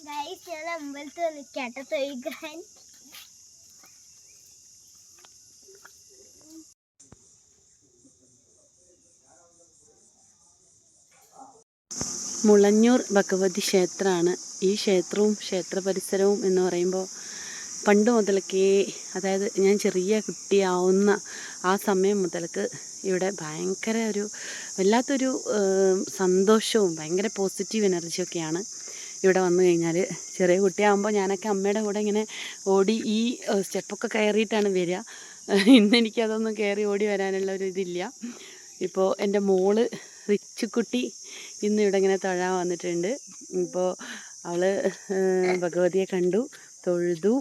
Guys ഞാൻ അമ്പലത്തിൽ നിൽക്കാട്ടോ തൊഴുകാൻ. മുളഞ്ഞൂർ ഭഗവതി ക്ഷേത്രമാണ്. ഈ ക്ഷേത്രവും ക്ഷേത്ര പരിസരവും എന്ന് പറയുമ്പോൾ പണ്ട് മുതൽക്കേ, അതായത് ഞാൻ ചെറിയ കുട്ടിയാവുന്ന ആ സമയം മുതൽക്ക് ഇവിടെ ഭയങ്കര വല്ലാത്തൊരു സന്തോഷവും ഭയങ്കര പോസിറ്റീവ് എനർജിയൊക്കെയാണ് ഇവിടെ വന്നു കഴിഞ്ഞാൽ. ചെറിയ കുട്ടിയാകുമ്പോൾ ഞാനൊക്കെ അമ്മയുടെ കൂടെ ഇങ്ങനെ ഓടി ഈ സ്റ്റെപ്പൊക്കെ കയറിയിട്ടാണ് വരിക. ഇന്നെനിക്കതൊന്നും കയറി ഓടി വരാനുള്ള ഒരു ഇതില്ല. ഇപ്പോൾ എൻ്റെ മോള് റിച്ചുക്കുട്ടി ഇന്ന് ഇവിടെ ഇങ്ങനെ തൊഴാൻ വന്നിട്ടുണ്ട്. ഇപ്പോൾ അവൾ ഭഗവതിയെ കണ്ടു, തൊഴുതു.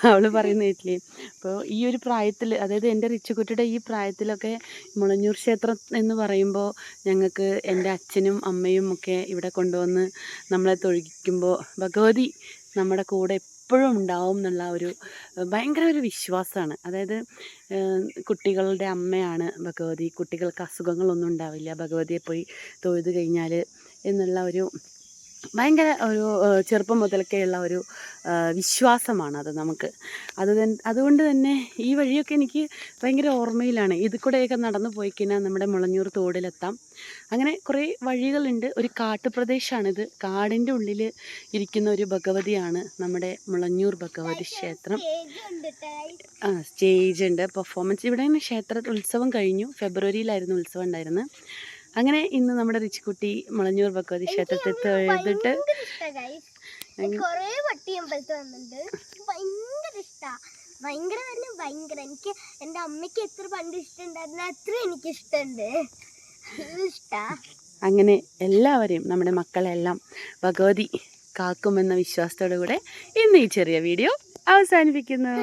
അവള് പറയുന്ന കേട്ടില്ലേ. അപ്പോൾ ഈ ഒരു പ്രായത്തിൽ, അതായത് എൻ്റെ റിച്ചുക്കുട്ടിയുടെ ഈ പ്രായത്തിലൊക്കെ മുളഞ്ഞൂർ ക്ഷേത്രം എന്ന് പറയുമ്പോൾ ഞങ്ങൾക്ക് എൻ്റെ അച്ഛനും അമ്മയും ഒക്കെ ഇവിടെ കൊണ്ടുവന്ന് നമ്മളെ തൊഴിക്കുമ്പോൾ ഭഗവതി നമ്മുടെ കൂടെ എപ്പോഴും ഉണ്ടാവും എന്നുള്ള ഭയങ്കര ഒരു വിശ്വാസമാണ്. അതായത് കുട്ടികളുടെ അമ്മയാണ് ഭഗവതി, കുട്ടികൾക്ക് അസുഖങ്ങളൊന്നും ഉണ്ടാവില്ല ഭഗവതിയെ പോയി തൊഴുത് കഴിഞ്ഞാൽ എന്നുള്ള ഭയങ്കര ചെറുപ്പം മുതൽക്കേയുള്ള വിശ്വാസമാണത് നമുക്ക്. അതുകൊണ്ട് തന്നെ ഈ വഴിയൊക്കെ എനിക്ക് ഭയങ്കര ഓർമ്മയിലാണ്. ഇത് കൂടെയൊക്കെ നടന്നു പോയി കഴിഞ്ഞാൽ നമ്മുടെ മുളഞ്ഞൂർ തോടിലെത്താം. അങ്ങനെ കുറേ വഴികളുണ്ട്. ഒരു കാട്ടുപ്രദേശമാണിത്. കാടിൻ്റെ ഉള്ളിൽ ഇരിക്കുന്ന ഒരു ഭഗവതിയാണ് നമ്മുടെ മുളഞ്ഞൂർ ഭഗവതി ക്ഷേത്രം. സ്റ്റേജ് ഉണ്ട്, പെർഫോമൻസ്. ഇവിടെ ക്ഷേത്ര ഉത്സവം കഴിഞ്ഞു. ഫെബ്രുവരിയിലായിരുന്നു ഉത്സവം ഉണ്ടായിരുന്നത്. അങ്ങനെ ഇന്ന് നമ്മുടെ റിച്ചുക്കുട്ടി മുളഞ്ഞൂർ ഭഗവതി ക്ഷേത്രത്തിൽ തൊഴുതിട്ട് എനിക്ക് എൻ്റെ അമ്മയ്ക്ക് എത്ര പണ്ട് ഇഷ്ടമുണ്ടായിരുന്നു അത്ര എനിക്ക് ഇഷ്ടമുണ്ട്. അങ്ങനെ എല്ലാവരെയും, നമ്മുടെ മക്കളെല്ലാം ഭഗവതി കാക്കുമെന്ന വിശ്വാസത്തോടു കൂടെ ഇന്ന് ഈ ചെറിയ വീഡിയോ അവസാനിപ്പിക്കുന്നു.